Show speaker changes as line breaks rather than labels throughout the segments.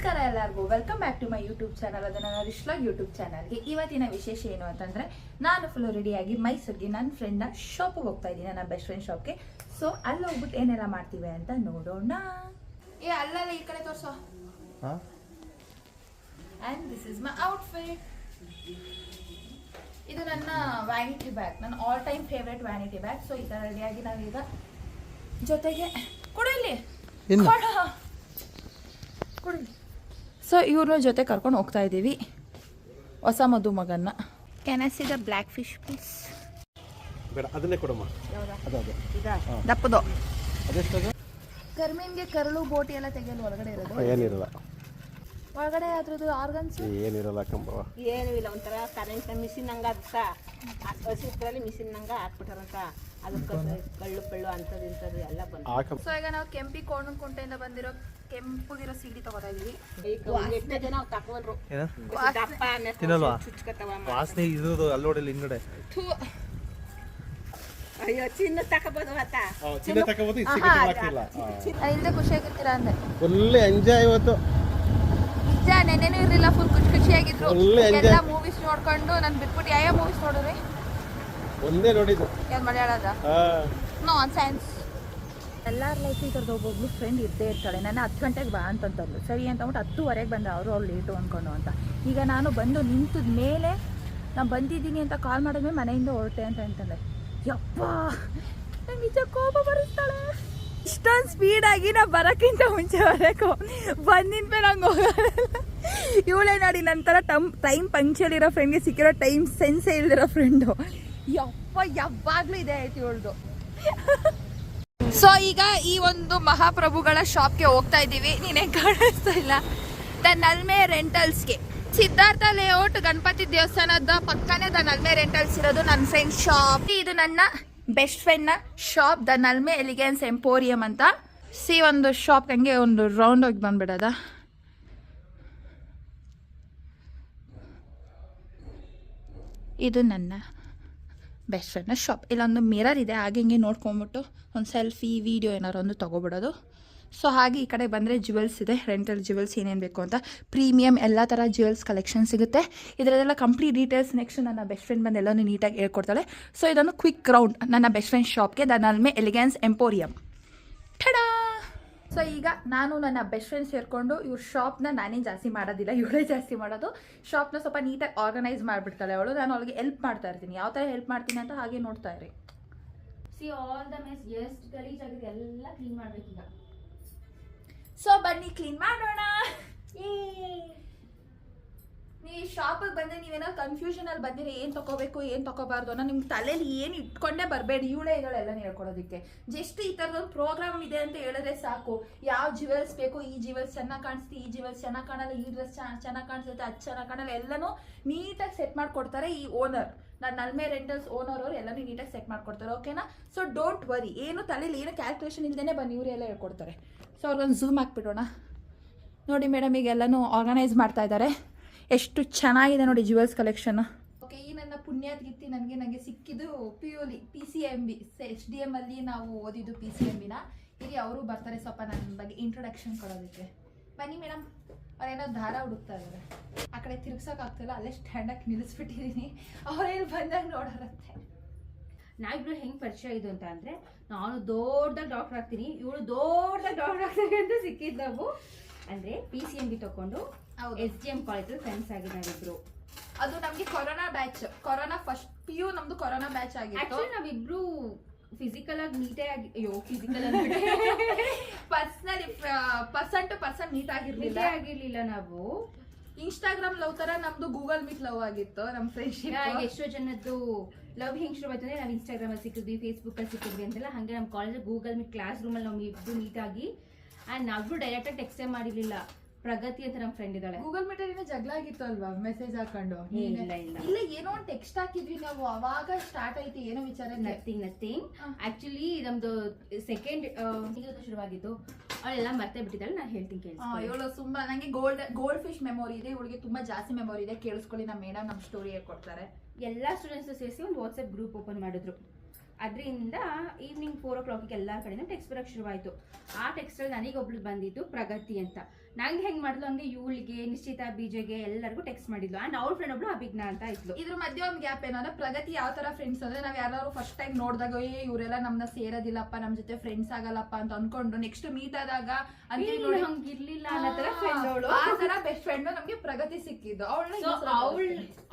ನಮಸ್ಕಾರ ಎಲ್ಲರಿಗೂ, welcome back to my YouTube channel. ಅದು ನನ್ನ ರಿಶ್ಲಾಗ್ ಯೂಟ್ಯೂಬ್ ಚಾನಲ್ಗೆ. ಇವತ್ತಿನ ವಿಶೇಷ ಏನು ಅಂತಂದರೆ, ನಾನು ಫುಲ್ ರೆಡಿಯಾಗಿ ಮೈಸೂರಿಗೆ ನನ್ನ ಫ್ರೆಂಡ್ನ ಶಾಪಿಗೆ ಹೋಗ್ತಾ ಇದ್ದೀನಿ, ನನ್ನ ಬೆಸ್ಟ್ ಫ್ರೆಂಡ್ ಶಾಪ್ಗೆ. ಸೊ ಅಲ್ಲಿ ಹೋಗ್ಬಿಟ್ಟು ಏನೆಲ್ಲ ಮಾಡ್ತೀವಿ ಅಂತ ನೋಡೋಣ. ಅಲ್ಲಲ್ಲ ಈ ಕಡೆ ತೋರಿಸೋ. And this is my outfit. ಇದು ನನ್ನ ವ್ಯಾನಿಟಿ ಬ್ಯಾಗ್, ನನ್ನ all time favourite vanity bag. So ಈ ಥರ ರೆಡಿಯಾಗಿ ನಾವೀಗ ಜೊತೆಗೆ ಕೊಡಲಿ ಸೊ ಇವ್ರ ಜೊತೆ ಕರ್ಕೊಂಡು ಹೋಗ್ತಾ ಇದ್ದೀವಿ ಹೊಸ ಮದುಮಗನ್ನ. Can I see the black fish please?
ಅದನ್ನೇ ಕೊಡಮ್ಮ.
ದಪ್ಪದು ಕರ್ಮೀನ್ಗೆ ಕರಳು ಬೋಟಿ ಎಲ್ಲ ತೆಗೆಯಲು ಒಳಗಡೆ ಇರೋದು
ಏನಿರಲ್ಲ.
ಒಳಗಡೆ ಅದ್ರದ್ದು ಆರ್ಗನ್ಸ್
ಏನಿರಲ್ಲ ಕಂಬ,
ಏನೂ ಇಲ್ಲ. ಒಂಥರ ಕರೆಂಟ್ ಮಿಷಿನ್ ಹಂಗ ಅದಕ್ಕ ಹಸಿದ್ರಲ್ಲಿ ಮಿಷಿನ್ ಹಂಗ ಹಾಕ್ಬಿಟ್ಟಾರಂತ. ಅದಕ್ಕೆ ಕಳ್ಳು ಪಳ್ಳು ಅಂಥದ್ದು ಇಂಥದ್ದು ಎಲ್ಲ ಬಂತು.
ಸೊ ಈಗ ನಾವು ಕೆಂಪಿ ಕೋಣನಕುಂಟೆಯಿಂದ ಬಂದಿರೋ ಕೆಂಪುಗಿರೋ ಸೀಡಿ ತಗೋತಾ ಇದೀವಿ.
ಎಷ್ಟೇ ಜನ ಅವ್ರು ತಕೊಂಡ್ರು ದಪ್ಪ
ತಿನ್ನಲ್ವಾ?
ಚುಚ್ಕತ್ತವ
ವಾಸನೆ ಇರೋದು ಅಲ್ಲೋಡಿಲ್ಲ ಹಿಂಗಡೆ.
ಅಯ್ಯೋ ಚಿನ್ನ ತಕೋಬೋದು ಮತ್ತ
ಚಿನ್ನ ತಕೋಬೋದು, ಹಾಕಿಲ್ಲ.
ಇಲ್ಲದೆ ಖುಷಿಯಾಗಿರ್ತೀರಾ ಅಂದೆ.
ಫುಲ್ ಎಂಜಾಯ್ ಇವತ್ತು.
ನಿಜ, ನೆನ್ನೆನೂ ಇರಲಿಲ್ಲ, ಫುಲ್ ಖುಷಿಯಾಗಿದ್ರು. ಎಲ್ಲ ಮೂವೀಸ್ ನೋಡ್ಕೊಂಡು ನಾನು ಬಿಟ್ಬಿಟ್ಟು ಯಾವ ಮೂವೀಸ್ ನೋಡಿದ್ರಿ?
ಒಂದೇ ನೋಡಿದ್ದು.
ಏನು ಮಲಯಾಳದ ನಾನ್ ಸೈನ್ಸ್. ಎಲ್ಲರ ಲೈಫ್ ಈ ಥರದ್ದು ಒಬ್ಬೊಬ್ಳು ಫ್ರೆಂಡ್ ಇದ್ದೇ ಇರ್ತಾಳೆ. ನನ್ನ 10 ಗಂಟೆಗೆ ಬಾ ಅಂತಂತಂದು ಸರಿ ಅಂತ ಅಂದ್ಬಿಟ್ಟು 10:15 ಬಂದೆ. ಅವ್ರು ಲೇಟು ಅಂದ್ಕೊಂಡು ಅಂತ. ಈಗ ನಾನು ಬಂದು ನಿಂತಿದ ಮೇಲೆ ನಾನು ಬಂದಿದ್ದೀನಿ ಅಂತ ಕಾಲ್ ಮಾಡಿದ್ಮೇಲೆ ಮನೆಯಿಂದ ಹೊರಟೆ ಅಂತ ಅಂತಂದೆ. ಯಪ್ಪ, ನಂಗೆ ನಿಜ ಕೋಪ ಬರುತ್ತಾಳೆ. ಇಷ್ಟೊಂದು ಸ್ಪೀಡಾಗಿ ನಾವು ಬರೋಕ್ಕಿಂತ ಮುಂಚೆ ಬರೋಕು ಬಂದಿನ ಮೇಲೆ ನಂಗೆ ಹೋಗಲ್ಲ. ಇವಳೇ ನೋಡಿ ನಂತರ ಟೈಮ್ ಪಂಕ್ಚುಯಲ್ ಇರೋ ಫ್ರೆಂಡ್ಗೆ ಸಿಕ್ಕಿರೋ ಟೈಮ್ ಸೆನ್ಸೇ ಇಲ್ದಿರೋ ಫ್ರೆಂಡು. ಯಪ್ಪ, ಯಾವಾಗಲೂ ಇದೆ ಆಯ್ತು ಇವಳ್ದು. ಸೊ ಈಗ ಈ ಒಂದು ಮಹಾಪ್ರಭುಗಳ ಶಾಪ್ಗೆ ಹೋಗ್ತಾ ಇದ್ದೀವಿ. ನೀನೇ ಕಾಣಿಸ್ತಾ ಇಲ್ಲ. ದ ನಲ್ಮೆ ರೆಂಟಲ್ಸ್ಗೆ, ಸಿದ್ಧಾರ್ಥ ಲೇಔಟ್ ಗಣಪತಿ ದೇವಸ್ಥಾನದ ಪಕ್ಕನೇ ದ ನಲ್ಮೆ ರೆಂಟಲ್ಸ್ ಇರೋದು ನನ್ನ ಫ್ರೆಂಡ್ ಶಾಪ್. ಇದು ನನ್ನ ಬೆಸ್ಟ್ ಫ್ರೆಂಡ್ನ shop, the Nalme elegance emporium ಅಂತ. ಒಂದು ಶಾಪ್ ಹಂಗೆ ಒಂದು ರೌಂಡ್ ಹೋಗಿ ಬಂದ್ಬಿಡೋದ. ಇದು ನನ್ನ ಬೆಸ್ಟ್ ಫ್ರೆಂಡ್ನ ಶಾಪ್. ಇಲ್ಲೊಂದು ಮಿರರ್ ಇದೆ, ಹಾಗೆ ಹಿಂಗೆ ನೋಡ್ಕೊಂಬಿಟ್ಟು ಒಂದು ಸೆಲ್ಫಿ ವಿಡಿಯೋ ಏನಾರು ಒಂದು ತೊಗೊಬಿಡೋದು. ಸೊ ಹಾಗೆ ಈ ಕಡೆ ಬಂದರೆ ಜ್ಯುವೆಲ್ಸ್ ಇದೆ, ರೆಂಟಲ್ ಜ್ಯುವೆಲ್ಸ್ ಏನೇನು ಬೇಕು ಅಂತ ಪ್ರೀಮಿಯಮ್ ಎಲ್ಲ ಥರ ಜ್ಯುವೆಲ್ಸ್ ಕಲೆಕ್ಷನ್ ಸಿಗುತ್ತೆ. ಇದರದೆಲ್ಲ ಕಂಪ್ಲೀಟ್ ಡೀಟೇಲ್ಸ್ ನೆಕ್ಸ್ಟ್ ನನ್ನ ಬೆಸ್ಟ್ ಫ್ರೆಂಡ್ ಬಂದು ಎಲ್ಲನೂ ನೀಟಾಗಿ ಹೇಳ್ಕೊಡ್ತಾಳೆ. ಸೊ ಇದೊಂದು ಕ್ವಿಕ್ ರೌಂಡ್ ನನ್ನ ಬೆಸ್ಟ್ ಫ್ರೆಂಡ್ ಶಾಪ್ಗೆ, the Nalme elegance emporium. ಠಡಾ! So ಈಗ ನಾನು ನನ್ನ ಬೆಸ್ಟ್ ಫ್ರೆಂಡ್ ಸೇರಿಕೊಂಡು ಇವ್ರ ಶಾಪ್ನ ನಾನೇನು ಜಾಸ್ತಿ ಮಾಡೋದಿಲ್ಲ, ಇವಳೇ ಜಾಸ್ತಿ ಮಾಡೋದು. ಶಾಪ್ನ ಸ್ವಲ್ಪ ನೀಟಾಗಿ ಆರ್ಗನೈಸ್ ಮಾಡಿಬಿಡ್ತಾಳೆ ಅವಳು. ನಾನು ಅವಳಿಗೆ ಹೆಲ್ಪ್ ಮಾಡ್ತಾ ಇರ್ತೀನಿ. ಯಾವ ಥರ ಹೆಲ್ಪ್ ಮಾಡ್ತೀನಿ ಅಂತ ಹಾಗೆ ನೋಡ್ತಾ ಇರಿ. ಸಿ ಆಲ್ ದ ಮೆಸ್ ಎಷ್ಟು ಗಲೀಜ್ ಆಗಿದೆ ಎಲ್ಲ ಕ್ಲೀನ್ ಮಾಡ್ಬೇಕೀಗ. ಸೊ ಬನ್ನಿ ಕ್ಲೀನ್ ಮಾಡೋಣ. ನೀವು ಶಾಪಿಗೆ ಬಂದರೆ ನೀವೇನೋ ಕನ್ಫ್ಯೂಷನಲ್ಲಿ ಬಂದಿರಿ, ಏನು ತೊಗೋಬೇಕು ಏನು ತೊಗೋಬಾರ್ದು ಅನ್ನೋ ನಿಮ್ಮ ತಲೆಯಲ್ಲಿ ಏನು ಇಟ್ಕೊಂಡೇ ಬರಬೇಡಿ. ಇವಳೇ ಇದ್ದಾಳೆಲ್ಲ ಹೇಳ್ಕೊಡೋದಕ್ಕೆ. ಜಸ್ಟ್ ಈ ಥರದೊಂದು ಪ್ರೋಗ್ರಾಮ್ ಇದೆ ಅಂತ ಹೇಳಿದ್ರೆ ಸಾಕು. ಯಾವ ಜ್ಯುವೆಲ್ಸ್ ಬೇಕು, ಈ ಜ್ಯುವೆಲ್ಸ್ ಚೆನ್ನಾಗಿ ಕಾಣಿಸ್ತಿ, ಈ ಜ್ಯುವೆಲ್ಸ್ ಚೆನ್ನಾಗಿ ಕಾಣಲ್ಲ, ಈ ಡ್ರೆಸ್ ಚೆನ್ನಾಗಿ ಕಾಣಿಸುತ್ತೆ, ಅದು ಚೆನ್ನಾಗಿ ಕಾಣಲ್ಲ, ಎಲ್ಲನೂ ನೀಟಾಗಿ ಸೆಟ್ ಮಾಡಿಕೊಡ್ತಾರೆ ಈ ಓನರ್. ನಾನು ನಲ್ಮೆ ರೆಂಟಲ್ಸ್ ಓನರ್ ಅವ್ರು ಎಲ್ಲನೂ ನೀಟಾಗಿ ಸೆಟ್ ಮಾಡ್ಕೊಡ್ತಾರೆ. ಓಕೆನಾ? ಸೊ ಡೋಂಟ್ ವರಿ, ಏನು ತಲೆಯಲ್ಲಿ ಏನು ಕ್ಯಾಲ್ಕುಲೇಷನ್ ಇಲ್ಲದೇ ಬನ್ನಿ, ಇವರೆಲ್ಲ ಹೇಳ್ಕೊಡ್ತಾರೆ. ಸೊ ಅವ್ರಿಗೊಂದು ಝೂಮ್ ಹಾಕ್ಬಿಡೋಣ. ನೋಡಿ ಮೇಡಮ್, ಈಗ ಎಲ್ಲನೂ ಆರ್ಗನೈಸ್ ಮಾಡ್ತಾ ಇದ್ದಾರೆ. ಎಷ್ಟು ಚೆನ್ನಾಗಿದೆ ನೋಡಿ ಜ್ಯುವೆಲ್ಸ್ ಕಲೆಕ್ಷನ್. ಓಕೆ, ಈ ನನ್ನ ಪುಣ್ಯಾತ್ ಗಿತ್ತಿ ನನಗೆ ಸಿಕ್ಕಿದ್ದು PCMB SDM ಅಲ್ಲಿ ನಾವು ಓದಿದ್ದು PCMBನ. ಇಲ್ಲಿ ಅವರು ಬರ್ತಾರೆ ಸ್ವಲ್ಪ ನನ್ನ ಬಗ್ಗೆ ಇಂಟ್ರೊಡಕ್ಷನ್ ಕೊಡೋದಕ್ಕೆ. ಬನ್ನಿ ಮೇಡಮ್. ಅವ್ರೇನೋ ದಾರ ಹುಡುಕ್ತಾ ಇದ್ದಾರೆ. ಆ ಕಡೆ ತಿರ್ಗ್ಸೋಕ್ಕಾಗ್ತಿಲ್ಲ, ಅಲ್ಲೇ ಸ್ಟ್ಯಾಂಡಾಗಿ ನಿಲ್ಲಿಸ್ಬಿಟ್ಟಿದ್ದೀನಿ. ಅವ್ರೇನು ಬಂದಾಗ ನೋಡೋರಂತೆ.
ನಾವಿಬ್ರು ಹೆಂಗ್ ಪರಿಚಯ ಇದು ಅಂತ ಅಂದ್ರೆ, ನಾನು ದೊಡ್ಡದಾಗಿ ಡಾಕ್ಟರ್ ಆಗ್ತೀನಿ, ಇವಳು ದೊಡ್ಡದಾಗಿ ಡಾಕ್ಟರ್ ಆಗ್ತೀನಿ ಅಂತ ಸಿಕ್ಕಿದ್ದು ನಾವು. ಅಂದ್ರೆ PCMB ತಗೊಂಡು SDM ಕಾಲೇಜ್ ಫ್ರೆಂಡ್ಸ್ ಆಗಿ ನಾವಿಬ್ರು.
ಅದು ನಮ್ಗೆ corona batch, corona first PU ನಮ್ದು ಕೊರೋನಾ ಬ್ಯಾಚ್ ಆಗಿತ್ತು.
ಆಕ್ಚುಲಿ ನಾವಿಬ್ರು ಫಿಸಿಕಲ್ ಆಗಿ ನೀಟೇ ಆಗಿ
personally person to person meet
ಆಗಿರ್ಲಿಲ್ಲ. ನಾವು
ಇನ್ಸ್ಟಾಗ್ರಾಮ್ ಲವ್ ತರ ನಮ್ದು ಗೂಗಲ್ ಮೀಟ್ ಲವ್ ಆಗಿತ್ತು ನಮ್ಮ ಫ್ರೆಂಡ್ಶಿಪ್.
ಎಷ್ಟೋ ಜನದ್ದು ಲವ್ ಹೆಂಗ್ ಶುರು ಆಯ್ತು ಅಂದ್ರೆ, ನಾವು ಇನ್ಸ್ಟಾಗ್ರಾಮ್ ಅಲ್ಲಿ ಸಿಕ್ಕಿದ್ವಿ, ಫೇಸ್ಬುಕ್ ಅಲ್ಲಿ ಸಿಕ್ಕಿದ್ವಿ ಅಂತೆಲ್ಲ. ಹಂಗೆ ನಮ್ಮ college Google meet class room ಅಲ್ಲಿ ನಾವು ಇಬ್ರು ಮೀಟ್ ಆಗಿ, ಅಂಡ್ ನಾವಿಬ್ರು ಡೈರೆಕ್ಟ್ ಆಗಿ ಟೆಕ್ಸ್ಟೇ ಮಾಡಿರ್ಲಿಲ್ಲ. ಪ್ರಗತಿ ಅಂತ ನಮ್ಮ ಫ್ರೆಂಡ್ ಇದ್ದಾಳೆ.
ಗೂಗಲ್ ಮೀಟ್ ಅಲ್ಲಿ ಜಗಳ ಆಗಿತ್ತು ಅಲ್ವಾ, ಮೆಸೇಜ್ ಹಾಕೊಂಡು? ಇಲ್ಲ ಏನೋ ಒಂದು ಟೆಕ್ಸ್ಟ್ ಹಾಕಿದ್ವಿ ನಾವು, ಅವಾಗ ಸ್ಟಾರ್ಟ್ ಆಯ್ತು. ಏನೋ ವಿಚಾರ?
ನಥಿಂಗ್. ಆಕ್ಚುಲಿ ನಮ್ದು ಸೆಕೆಂಡ್ ಶುರುವಾಗಿತ್ತು. ಅವಳೆಲ್ಲ ಮರ್ತೇ ಬಿಟ್ಟಿದ್ದಾಳೆ, ನಾನು ಹೇಳ್ತೀನಿ ಕೇಳಿ.
ಇವಳು ತುಂಬಾ ನಂಗೆ ಗೋಲ್ಡ್ ಫಿಶ್ ಮೆಮೊರಿ ಇದೆ, ಇವಳಿಗೆ ತುಂಬಾ ಜಾಸ್ತಿ ಮೆಮೊರಿ ಇದೆ. ಕೇಳಿಸ್ಕೊಳ್ಳಿ, ನಮ್ಮ ಮೇಡಮ್ ನಮ್ಮ ಸ್ಟೋರಿ ಹೇಳ್ಕೊಡ್ತಾರೆ.
ಎಲ್ಲಾ ಸ್ಟೂಡೆಂಟ್ಸ್ ಸೇರಿಸಿ ಒಂದು ವಾಟ್ಸ್ಆಪ್ ಗ್ರೂಪ್ ಓಪನ್ ಮಾಡಿದ್ರು. ಅದರಿಂದ ಈವ್ನಿಂಗ್ 4 o'clock ಎಲ್ಲ ಕಡೆನೂ ಟೆಕ್ಸ್ಟ್ ಬರೋಕ್ಕೆ ಶುರುವಾಯಿತು. ಆ ಟೆಕ್ಸ್ಟಲ್ಲಿ ನನಗೊಬ್ಳು ಬಂದಿದ್ದು ಪ್ರಗತಿ ಅಂತ. ನಂಗೆ ಹೆಂಗೆ ಮಾಡಿದ್ಲು ಹಂಗೆ ಇವಳಿಗೆ, ನಿಶ್ಚಿತ, ಬೀಜಗೆ ಎಲ್ಲರಿಗೂ ಟೆಕ್ಸ್ಟ್ ಮಾಡಿದ್ಲು. ಆ್ಯಂಡ್ ಅವ್ರ ಫ್ರೆಂಡ್ ಒಬ್ಳು ಅಭಿಜ್ಞಾ ಅಂತ ಇದ್ಲು.
ಇದ್ರ ಮಧ್ಯೆ ಒಂದು ಗ್ಯಾಪ್ ಏನಂದ್ರೆ ಪ್ರಗತಿ ಯಾವ ತರ ಫ್ರೆಂಡ್ಸ್ ಅಂದ್ರೆ ನಾವ್ ಯಾರು ಫಸ್ಟ್ ಟೈಮ್ ನೋಡಿದಾಗ ಇವರೆಲ್ಲ ನಮ್ನ ಸೇರೋದಿಲ್ಲಪ್ಪ, ನಮ್ ಜೊತೆ ಫ್ರೆಂಡ್ಸ್ ಆಗಲ್ಲಪ್ಪ ಅಂತ ಅನ್ಕೊಂಡು ನೆಕ್ಸ್ಟ್ ಮೀಟ್ ಆದಾಗ
ಹಂಗಿರ್ಲಿಲ್ಲ ಅನ್ನೋ ತರ ಫ್ರೆಂಡ್ ಅವಳು.
ಆ ತರ ಬೆಸ್ಟ್ ಫ್ರೆಂಡ್ ನಮ್ಗೆ ಪ್ರಗತಿ ಸಿಕ್ಕಿದ್ದು.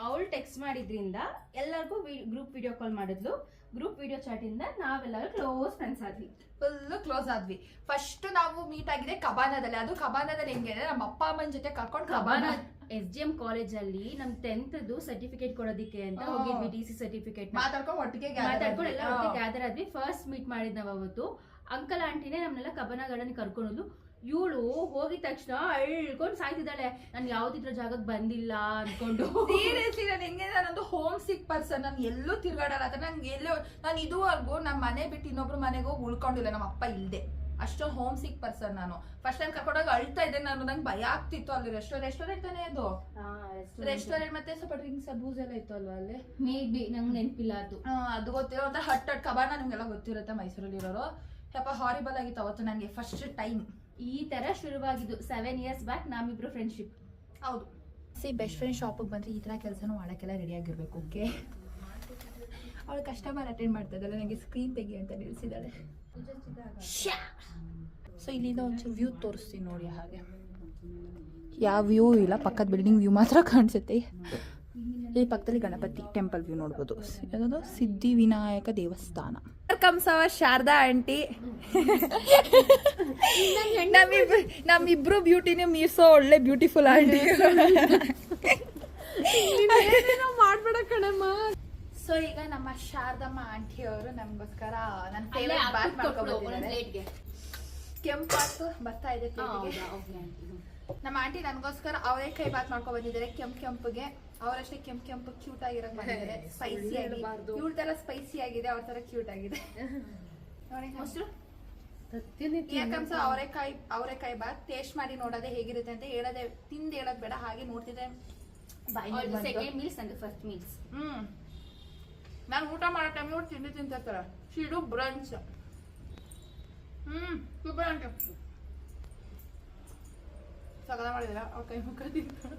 ಅವಳು ಟೆಕ್ಸ್ಟ್ ಮಾಡಿದ್ರಿಂದ ಎಲ್ಲರಿಗೂ ಗ್ರೂಪ್ ವಿಡಿಯೋ ಕಾಲ್ ಮಾಡಿದ್ಲು. ಗ್ರೂಪ್ ವಿಡಿಯೋ ಚಾಟ್ ಇಂದ ನಾವೆಲ್ಲರೂ ಕ್ಲೋಸ್ ಫ್ರೆಂಡ್ಸ್ ಆದ್ವಿ,
ಫುಲ್ ಕ್ಲೋಸ್ ಆದ್ವಿ. ಫಸ್ಟ್ ನಾವು ಮೀಟ್ ಆಗಿದೆ ಕಬಾನದಲ್ಲಿ. ಅದು ಕಬಾನದಲ್ಲಿ ಹೆಂಗೆ ಅಂದ್ರೆ ನಮ್ಮ ಅಪ್ಪ ಅಮ್ಮನ ಜೊತೆ ಕರ್ಕೊಂಡು ಕಬಾನ
SGM ಕಾಲೇಜಲ್ಲಿ ನಮ್ 10th ಸರ್ಟಿಫಿಕೇಟ್ ಕೊಡೋದಿಕ್ಕೆ ಅಂತ ಹೋಗಿದ್ವಿ. TC ಸರ್ಟಿಫಿಕೇಟ್
ಮಾತಾಡ್ಕೊಂಡು ಒಟ್ಟಿಗೆ
ಎಲ್ಲ ಒಟ್ಟಿಗೆ ಗ್ಯಾದರ್ ಆದ್ವಿ. ಫಸ್ಟ್ ಮೀಟ್ ಮಾಡಿದ್ ನಾವ್ ಅವತ್ತು. ಅಂಕಲ್ ಆಂಟಿನೇ ನಮ್ನೆಲ್ಲ ಕಬಾನ ಗಾರ್ಡನ್ ಕರ್ಕೊಂಡು. ಇವಳು ಹೋಗಿದ ತಕ್ಷಣ ಅಳ್ಕೊಂಡು ಸಾಯ್ತಿದ್ದಾಳೆ, ನಾನು ಯಾವ್ದಿದ್ರ ಜಾಗಕ್ಕೆ ಬಂದಿಲ್ಲ ಅನ್ಕೊಂಡು.
ಸೀರಿಯಸ್ಲಿ ನಾನು ಹೆಂಗೆ, ನಾನೊಂದು ಹೋಮ್ ಸಿಕ್ ಪರ್ಸನ್. ನಾನು ಎಲ್ಲೂ ತಿರ್ಗಾಡಲ್ಲ. ನಂಗೆ ಎಲ್ಲೋ ನಾನು ಇದುವರೆಗೂ ನಮ್ಮ ಮನೆ ಬಿಟ್ಟು ಇನ್ನೊಬ್ರು ಮನೆಗೆ ಹೋಗಿ ಉಳ್ಕೊಂಡಿಲ್ಲ, ನಮ್ಮ ಅಪ್ಪ ಇಲ್ದೆ. ಅಷ್ಟೊಂದು ಹೋಮ್ ಸಿಕ್ ಪರ್ಸನ್ ನಾನು. ಫಸ್ಟ್ ಟೈಮ್ ಕರ್ಕೊಂಡಾಗ ಅಳ್ತಾ ಇದ್ದೆ ನಾನು. ನಂಗೆ ಭಯ ಆಗ್ತಿತ್ತು. ಅಲ್ಲಿ ರೆಸ್ಟೋರೆಂಟ್ ತಾನೇ ಅದು, ರೆಸ್ಟೋರೆಂಟ್ ಮತ್ತೆ ಸ್ವಲ್ಪ ಡ್ರಿಂಕ್ಸ್ ಬೂಸ್ ಎಲ್ಲ ಇತ್ತು ಅಲ್ವಾ ಅಲ್ಲಿ.
ಮೇ ಬಿ ನಂಗೆ ನೆನಪಿಲ್ಲ ಅದು.
ಅದು ಗೊತ್ತಿರೋ ಅಂತ ಹಟ್ ಕಬಾನ ನಿಮ್ಗೆಲ್ಲ ಗೊತ್ತಿರುತ್ತೆ ಮೈಸೂರಲ್ಲಿ ಇರೋರು. ಯಪ್ಪ ಹಾರಿಬಲ್ ಆಗಿತ್ತು ಅವತ್ತು ನನಗೆ ಫಸ್ಟ್ ಟೈಮ್.
ಈ ತರ ಶುರುವಾಗಿದ್ದು 7 years ಬ್ಯಾಕ್ ನಮ್ಮಿಬ್ರು ಫ್ರೆಂಡ್ಶಿಪ್.
ಹೌದು. ಬೆಸ್ಟ್ ಫ್ರೆಂಡ್ ಶಾಪಿಗೆ ಬಂದ್ರೆ ಈ ತರ ಕೆಲಸನೂ ಮಾಡೋಕ್ಕೆಲ್ಲ ರೆಡಿ ಆಗಿರ್ಬೇಕು. ಓಕೆ, ಅವಳು ಕಸ್ಟಮರ್ ಅಟೆಂಡ್ ಮಾಡ್ತಾ ಇದ್ದಾಳೆ, ನನಗೆ ಸ್ಕ್ರೀನ್ ತೆಗಿ ಅಂತ ನಿಲ್ಸಿದ್ದಾಳೆ. ಸೊ ಇಲ್ಲಿಂದ ಒಂಚೂರು ವ್ಯೂ ತೋರಿಸ್ತೀನಿ ನೋಡಿ. ಹಾಗೆ ಯಾವ ವ್ಯೂ ಇಲ್ಲ, ಪಕ್ಕದ ಬಿಲ್ಡಿಂಗ್ ವ್ಯೂ ಮಾತ್ರ ಕಾಣಿಸುತ್ತೆ. ಇಲ್ಲಿ ಪಕ್ಕದಲ್ಲಿ ಗಣಪತಿ ಟೆಂಪಲ್ ವ್ಯೂ ನೋಡ್ಬೋದು. ಯಾವುದು ಸಿದ್ಧಿವಿನಾಯಕ ದೇವಸ್ಥಾನ. Comes our Sharada aunty. ನಮ್ಮಿಬ್ರು ಬ್ಯೂಟಿನೇ ಮೀರ್ಸೋ ಒಳ್ಳೆ ಬ್ಯೂಟಿಫುಲ್ ಆಂಟಿ. ಮಾಡ್ಬೇಡ ಕಣಮ್ಮ. ಸೊ ಈಗ ನಮ್ಮ ಶಾರದಮ್ಮ ಆಂಟಿ ಅವರು ನಮಗೋಸ್ಕರ ನನ್ನ ಫೇವರೇಟ್ ಬಾತ್ ಮಾಡ್ಕೊಬಂದಿದ್ದಾರೆ. ಕೆಂಪಾತು ಬರ್ತಾ ಇದೆ. ನಮ್ಮ ಆಂಟಿ ನನಗೋಸ್ಕರ ಅವರೇಕಾಯಿ ಬಾತ್ ಮಾಡ್ಕೊ ಬಂದಿದ್ದಾರೆ. ಕೆಂಪಿಗೆ ಅವರಷ್ಟೇ ಕೆಂಪು ಕ್ಯೂಟ್ ಆಗಿರೋಕ್ ಬಂದಿದ್ದಾರೆ. ಸ್ಪೈಸಿ ಆಗಿ, ಇವ್ರ ತರ ಸ್ಪೈಸಿ ಆಗಿದೆ, ಅವ್ರ ತರ ಕ್ಯೂಟ್ ಆಗಿದೆ ನೋಡಿ. ಮೊಸರು ಯಾಕಂಸ ಅವರೇಕಾಯಿ ಬಾತ್ ಟೇಸ್ಟ್ ಮಾಡಿ ನೋಡೋದೇ ಹೇಗಿರುತ್ತೆ ಅಂತ ಹೇಳೋದೇ, ತಿಂದು ಹೇಳೋದ್ ಬೇಡ, ಹಾಗೆ ನೋಡ್ತಿದ್ದೆ.
ಸೆಕೆಂಡ್ ಮೀಲ್ಸ್ ಅಂದ್ರೆ ಫಸ್ಟ್ ಮೀಲ್ಸ್.
ನಾನು ಊಟ ಮಾಡೋ ಟೈಮ್ ನೋಡಿ ತಿಂತಾರೆ. ಶಿಡು ಬ್ರಂಚ್. ಸೂಪರ್ ಆಂಟಿ, ಸಗದ ಮಾಡಿದ್ರ ಅವ್ರ ಕೈ ಮುಖ ತಿಂತಾರೆ.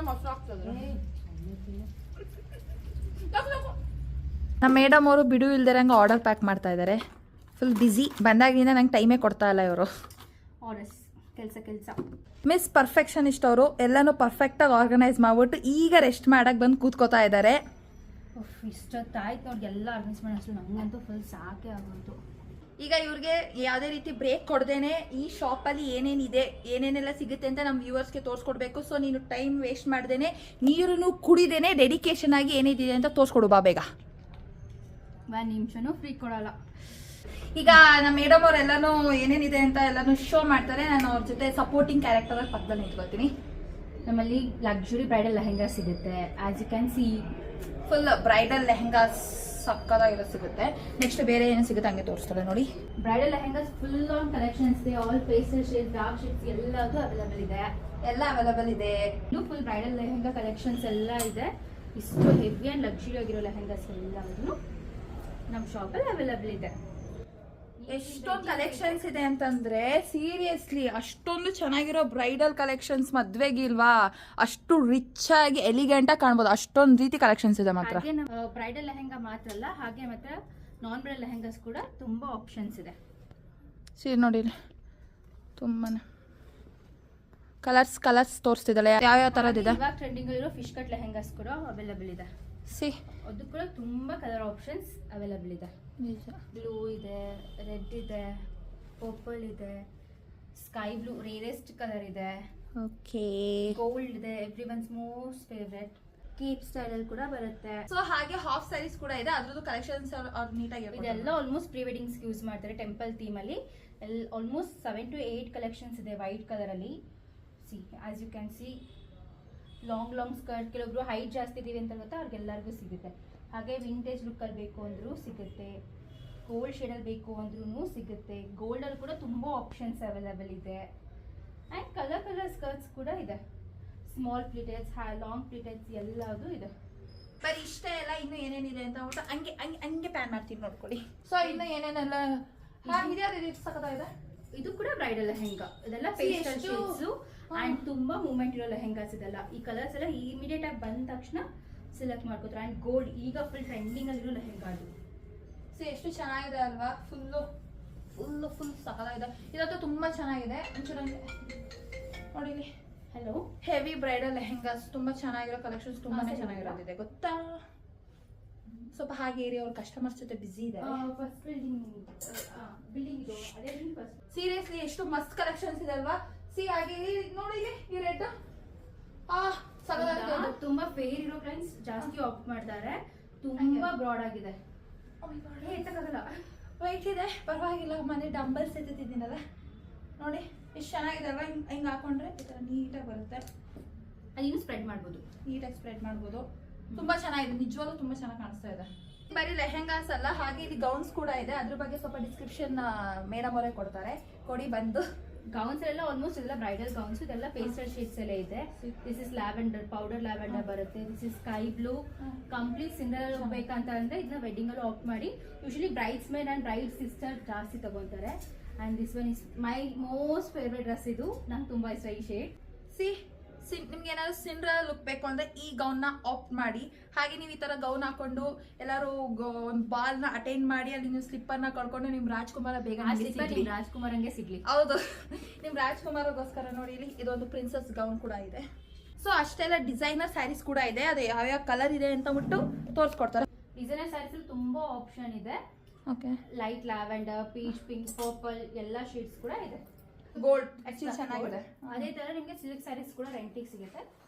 ಮೊಸರು ಆಗ್ತದೆ. ನಮ್ಮ ಮೇಡಮ್ ಅವರು ಬಿಡು ಇಲ್ದಿರಂಗೆ ಆರ್ಡರ್ ಪ್ಯಾಕ್ ಮಾಡ್ತಾ ಇದ್ದಾರೆ. Full busy. ಬಂದಾಗಿಂದ ನಂಗೆ ಟೈಮೇ ಕೊಡ್ತಾ ಇಲ್ಲ ಇವರು.
ಆರ್ಡರ್ಸ್, ಕೆಲಸ.
ಮಿಸ್ ಪರ್ಫೆಕ್ಷನಿಸ್ಟ್ ಅವರು ಎಲ್ಲನೂ ಪರ್ಫೆಕ್ಟಾಗಿ ಆರ್ಗನೈಸ್ ಮಾಡ್ಬಿಟ್ಟು ಈಗ ರೆಸ್ಟ್ ಮಾಡಕ್ಕೆ ಬಂದು ಕೂತ್ಕೋತಾ ಇದ್ದಾರೆ.
ಇಷ್ಟೊತ್ತಾಯ್ತು ನೋಡಿ ಎಲ್ಲ ಆರ್ಗನೈಸ್ ಮಾಡೋಷ್ಟು. ನಮಗಂತೂ ಫುಲ್ ಸಾಕೆ ಆಗೋಯ್ತು.
ಈಗ ಇವ್ರಿಗೆ ಯಾವುದೇ ರೀತಿ ಬ್ರೇಕ್ ಕೊಡ್ದೇನೆ ಈ ಶಾಪಲ್ಲಿ ಏನೇನಿದೆ, ಏನೇನೆಲ್ಲ ಸಿಗುತ್ತೆ ಅಂತ ನಮ್ಮ ವ್ಯೂವರ್ಸ್ಗೆ ತೋರಿಸ್ಕೊಡ್ಬೇಕು. ಸೊ ನೀನು ಟೈಮ್ ವೇಸ್ಟ್ ಮಾಡ್ದೇನೆ, ನೀರನ್ನು ಕುಡಿದೇನೆ, ಡೆಡಿಕೇಶನ್ ಆಗಿ ಏನಿದೆ ಅಂತ ತೋರಿಸ್ಕೊಡು ಬಾ ಬೇಗ.
1 ನಿಮಿಷನೂ ಫ್ರೀ ಕೊಡಲ್ಲ.
ಈಗ ನಮ್ಮ ಮೇಡಮ್ ಅವರೆಲ್ಲನೂ ಏನೇನಿದೆ ಅಂತ ಎಲ್ಲಾನು ಶೋ ಮಾಡ್ತಾರೆ. ನಾನು ಅವ್ರ ಜೊತೆ ಸಪೋರ್ಟಿಂಗ್ ಕ್ಯಾರೆಕ್ಟರ್ ಅಲ್ಲಿ ಪಕ್ಕದಲ್ಲಿ ನಿಂತ್ಕೊಳ್ತೀನಿ.
ನಮ್ಮಲ್ಲಿ ಲಕ್ಸುರಿ ಬ್ರೈಡಲ್ ಲೆಹೆಂಗಾ ಸಿಗುತ್ತೆ. As you can see,
full bridal lehengas ಸಕ್ಕದಾಗಿರೋ ಸಿಗುತ್ತೆ. ನೆಕ್ಸ್ಟ್ ಬೇರೆ ಏನು ಸಿಗುತ್ತೆ ಹಂಗೆ ತೋರಿಸ್ತಾರೆ ನೋಡಿ.
Bridal lehengas full on collections ಇದೆ. All pastel shades, dark shades ಎಲ್ಲದೂ ಅವೈಲೇಬಲ್ ಇದೆ. ಇದು ಫುಲ್ ಬ್ರೈಡಲ್ ಲೆಹೆಂಗಾ ಕಲೆಕ್ಷನ್ಸ್ ಎಲ್ಲ ಇದೆ. ಇಷ್ಟು ಹೆವಿ ಆ್ಯಂಡ್ ಲಕ್ಸುರಿ ಆಗಿರೋ ಲೆಹೆಂಗಾಸ್ ಎಲ್ಲದೂ ನಮ್ಮ ಶಾಪಲ್ಲಿ ಅವೈಲೇಬಲ್ ಇದೆ.
ಎಷ್ಟೊಂದು ಕಲೆಕ್ಷನ್ಸ್ ಇದೆ ಅಂತಂದ್ರೆ ಸೀರಿಯಸ್ಲಿ ಅಷ್ಟೊಂದು ಚೆನ್ನಾಗಿರೋ ಬ್ರೈಡಲ್ ಕಲೆಕ್ಷನ್ಸ್ ಮದ್ವೆಗೆ ಇಲ್ವಾ, ಅಷ್ಟು ರಿಚ್ ಆಗಿ ಎಲಿಗೆಂಟ್ ಆಗಿ ಕಾಣ್ಬೋದು. ಅಷ್ಟೊಂದು ರೀತಿ ಕಲೆಕ್ಷನ್ಸ್ ಇದೆ ಮಾತ್ರ.
ಬ್ರೈಡಲ್ ಲೆಹೆಂಗಾ ಮಾತ್ರ ಅಲ್ಲ, ಹಾಗೆ ಮಾತ್ರ ನಾನ್ ಬ್ರೈಡಲ್ ಲೆಹೆಂಗಾಸ್ ಕೂಡ ತುಂಬಾ ಆಪ್ಷನ್ಸ್ ಇದೆ.
ಸೀರೆ ನೋಡಿ ತುಂಬಾನೇ ಕಲರ್ಸ್ ತೋರಿಸ್ತಿದ್ದಾಳೆ. ಯಾವ ತರದಿದೆ.
ಇವಾಗ ಟ್ರೆಂಡಿಂಗ್ ಇರೋ ಫಿಶ್ ಕಟ್ ಲೆಹೆಂಗಾಸ್ ಕೂಡ ಅವೈಲೇಬಲ್ ಇದೆ. ಅದು ಕೂಡ ತುಂಬಾ ಕಲರ್ ಆಪ್ಷನ್ಸ್ ಅವೈಲೇಬಲ್ ಇದೆ. ಬ್ಲೂ ಇದೆ, ರೆಡ್ ಇದೆ, ಪರ್ಪಲ್ ಇದೆ, ಸ್ಕೈ ಬ್ಲೂ ರೇರೆಸ್ಟ್ ಕಲರ್ ಇದೆ,
ಓಕೆ,
ಗೋಲ್ಡ್ ಇದೆ, ಎವ್ರಿವನ್ಸ್ ಮೋಸ್ಟ್ ಫೇವರೇಟ್. ಕೀಪ್ ಸ್ಟೈಲ್ ಅಲ್ಲಿ ಕೂಡ ಬರುತ್ತೆ.
ಸೊ ಹಾಗೆ ಹಾಫ್ ಸ್ಯಾರೀಸ್ ಕೂಡ ಇದೆ. ಅದ್ರದ್ದು ಕಲೆಕ್ಷನ್ಸ್ ನೀಟಾಗಿ
ಇದೆಲ್ಲ ಆಲ್ಮೋಸ್ಟ್ ಪ್ರೀ ವೆಡ್ಡಿಂಗ್ಸ್ ಯೂಸ್ ಮಾಡ್ತಾರೆ. ಟೆಂಪಲ್ ಥೀಮ್ ಅಲ್ಲಿ ಆಲ್ಮೋಸ್ಟ್ 7 to 8 ಕಲೆಕ್ಷನ್ಸ್ ಇದೆ ವೈಟ್ ಕಲರ್ ಅಲ್ಲಿ. See as you can see, long skirt, ಕೆಲವೊಬ್ರು ಹೈಟ್ ಜಾಸ್ತಿ ಇದೀವಿ ಅಂತ ಗೊತ್ತಾ ಅವ್ರಿಗೆಲ್ಲರಿಗೂ ಸಿಗುತ್ತೆ. ಹಾಗೆ ವಿಂಟೇಜ್ ಲುಕ್ ಅಲ್ಲಿ ಬೇಕು ಅಂದ್ರೂ ಸಿಗುತ್ತೆ, ಗೋಲ್ಡ್ ಶೇಡ್ ಅಲ್ಲಿ ಬೇಕು ಅಂದ್ರೂ ಸಿಗುತ್ತೆ. ಗೋಲ್ಡ್ ಅಲ್ಲಿ ಕೂಡ ತುಂಬಾ ಆಪ್ಷನ್ಸ್ ಅವೈಲೇಬಲ್ ಇದೆ. ಅಂಡ್ ಕಲರ್ ಸ್ಕರ್ಟ್ಸ್ ಕೂಡ ಇದೆ. ಸ್ಮಾಲ್ ಪ್ಲೀಟೆಡ್ಸ್, ಲಾಂಗ್ ಪ್ಲೀಟೆಡ್ಸ್ ಎಲ್ಲದೂ ಇದೆ.
ಬರೀ ಇಷ್ಟೇ ಎಲ್ಲ ಇನ್ನು ಏನೇನಿದೆ ಅಂತ ಅಂದ್ಬಿಟ್ಟು ಹಂಗೆ ಹಂಗೆ ಹಂಗೆ ಪ್ಯಾನ್ ಮಾಡ್ತೀನಿ ನೋಡ್ಕೊಳ್ಳಿ. ಸೊ ಇನ್ನು ಏನೇನೆಲ್ಲ ಇದ್ಯಾವ್ದು ಸಖತ್ತಾಗಿದೆ.
ಇದು ಕೂಡ ಬ್ರೈಡಲ್ ಲೆಹೆಂಗಾ. ಇದೆಲ್ಲ ಪೇಸ್ಟಲ್ ಶೇಡ್ಸ್ ಅಂಡ್ ತುಂಬಾ ಮೂವ್ಮೆಂಟ್ ಇರೋ ಲೆಹೆಂಗಾಸ್ ಇದೆಲ್ಲ. ಈ ಕಲರ್ಸ್ ಎಲ್ಲ ಇಮಿಡಿಯೇಟ್ ಆಗಿ ಬಂದ ತಕ್ಷಣ ಸೆಲೆಕ್ಟ್ ಮಾಡ್ಕೋತಾರೆ. ಅಂಡ್ ಗೋಲ್ಡ್ ಈಗ ಫುಲ್ ಟ್ರೆಂಡಿಂಗ್ ಆಗಿರೋ ಲೆಹೆಂಗಾ ಅದು.
ಸೊ ಎಷ್ಟು ಚೆನ್ನಾಗಿದೆ ಅಲ್ವಾ, ಫುಲ್ ಸಖತ್ತಾಗಿದೆ. ಇದಂತೂ ತುಂಬಾ ಚೆನ್ನಾಗಿದೆ. ಒಂಚೂರು ನೋಡಿಲಿ,
ಹಲೋ
ಹೆವಿ ಬ್ರೈಡಲ್ ಲೆಹೆಂಗಾಸ್ ತುಂಬಾ ಚೆನ್ನಾಗಿರೋ ಕಲೆಕ್ಷನ್ಸ್ ತುಂಬಾನೇ ಚೆನ್ನಾಗಿರೋದಿದೆ ಗೊತ್ತಾ. ಸ್ವಲ್ಪ ಹಾಗೆ ಇರಿ, ಅವ್ರ ಕಸ್ಟಮರ್ಸ್ ಜೊತೆ ಬಿಸಿ ಇದ್ದಾರೆ.
ಫಸ್ಟ್ ಬಿಲ್ಡಿಂಗ್ ಇದು ಅದೇ ಫಸ್ಟ್.
ಸೀರಿಯಸ್ಲಿ ಎಷ್ಟು ಮಸ್ತ್ ಕಲೆಕ್ಷನ್ಸ್ ಇದೆ ಅಲ್ವಾ. ಹಾಗೆ ನೋಡಿಲಿ ಈ ರೆಡ್
ತುಂಬಾ ಫೇರ್ ಇರೋ ಫ್ರೆಂಡ್ಸ್ ಜಾಸ್ತಿ ಆಪ್ಟ್ ಮಾಡ್ತಾರೆ. ತುಂಬಾ ಬ್ರಾಡ್ ಆಗಿದೆ, ಎತ್ತಕ್ಕಾಗಲ್ಲ,
ವೈಟ್ ಇದೆ, ಪರವಾಗಿಲ್ಲ. ಮನೆ ಡಂಬಲ್ಸ್ ಎತ್ತಿದ್ದೀನಲ್ಲ ನೋಡಿ ಎಷ್ಟು ಚೆನ್ನಾಗಿದೆ ಅಲ್ವಾ. ಹಿಂಗೆ ಹಾಕೊಂಡ್ರೆ ಈ ಥರ ನೀಟಾಗಿ ಬರುತ್ತೆ.
ಅದಿನ್ನು ಸ್ಪ್ರೆಡ್ ಮಾಡ್ಬೋದು,
ನೀಟಾಗಿ ಸ್ಪ್ರೆಡ್ ಮಾಡ್ಬೋದು. ತುಂಬಾ ಚೆನ್ನಾಗಿದೆ, ನಿಜವಾಗ್ಲೂ ತುಂಬಾ ಚೆನ್ನಾಗಿ ಕಾಣಿಸ್ತಾ ಇದೆ. ಬರೀ ಲೆಹೆಂಗಾಸ್ ಅಲ್ಲ, ಹಾಗೆ ಇಲ್ಲಿ ಗೌನ್ಸ್ ಕೂಡ ಇದೆ. ಅದ್ರ ಬಗ್ಗೆ ಸ್ವಲ್ಪ ಡಿಸ್ಕ್ರಿಪ್ಷನ್ ಮೇಡಮ್ ಅವರೇ ಕೊಡ್ತಾರೆ, ಕೊಡಿ ಬಂದು.
ಗೌನ್ಸ್ ಎಲ್ಲ ಆಲ್ಮೋಸ್ಟ್ ಇದೆಲ್ಲ ಬ್ರೈಡಲ್ ಗೌನ್ಸ್. ಇದೆಲ್ಲ ಪೇಸ್ಟಲ್ ಶೇಡ್ಸ್ ಎಲ್ಲ ಇದೆ. This is lavender, powder lavender ಬರುತ್ತೆ. This is sky blue. Complete ಸಿಂಡಲ್ ಹೋಗ್ಬೇಕಂತ ಅಂದ್ರೆ ಇದನ್ನ ವೆಡ್ಡಿಂಗ್ ಅಲ್ಲಿ ಆಪ್ಟ್ ಮಾಡಿ. Usually bridesmaid and bride sister ಜಾಸ್ತಿ ತಗೊಂತಾರೆ. And this one is my most favourite dress. ಇದು ನಂಗೆ ತುಂಬಾ ಇಷ್ಟ ಈ ಶೇಡ್.
ನಿಮ್ಗೆ ಏನಾದ್ರು ಸಿಂಡ್ರೆಲ್ಲಾ ಲುಕ್ ಬೇಕು ಅಂದ್ರೆ ಈ ಗೌನ್ ನ ಆಪ್ಟ್ ಮಾಡಿ. ಹಾಗೆ ನೀವು ಈ ತರ ಗೌನ್ ಹಾಕೊಂಡು ಎಲ್ಲಾರು ಒಂದು ಬಾಲ್ ನ ಅಟೆಂಡ್ ಮಾಡಿ ಅಲ್ಲಿ ನೀವು ಸ್ಲಿಪ್ಪರ್ ನ ಕಳ್ಕೊಂಡು ನಿಮ್ ರಾಜ್ಕುಮಾರ ಬೇಗ
ರಾಜ್ಕುಮಾರ್ ಹಂಗೆ ಸಿಗ್ಲಿ.
ಹೌದು, ನಿಮ್ ರಾಜ್ಕುಮಾರ್ಗೋಸ್ಕರ ನೋಡಿ ಇಲ್ಲಿ ಇದೊಂದು ಪ್ರಿನ್ಸಸ್ ಗೌನ್ ಕೂಡ ಇದೆ. ಸೊ ಅಷ್ಟೆಲ್ಲ ಡಿಸೈನರ್ ಸ್ಯಾರೀಸ್ ಕೂಡ ಇದೆ. ಅದು ಯಾವ್ಯಾವ ಕಲರ್ ಇದೆ ಅಂತ ಬಿಟ್ಟು ತೋರಿಸ್ಕೊಡ್ತಾರೆ.
ಡಿಸೈನರ್ ಸ್ಯಾರೀಸ್ ಅಲ್ಲಿ ತುಂಬಾ ಆಪ್ಷನ್ ಇದೆ.
Okay,
light lavender, peach, pink, purple ಎಲ್ಲ ಶೇಡ್ಸ್ ಕೂಡ ಇದೆ.
ಗೋಲ್ಡ್ ಆಕ್ಚುಲಿ ಚೆನ್ನಾಗಿದೆ.
ಅದೇ ತರ ನಿಮ್ಗೆ ಸಿಲ್ಕ್ ಸ್ಯಾರೀಸ್ ಕೂಡ ರೆಂಟಿಗೆ ಸಿಗುತ್ತೆ.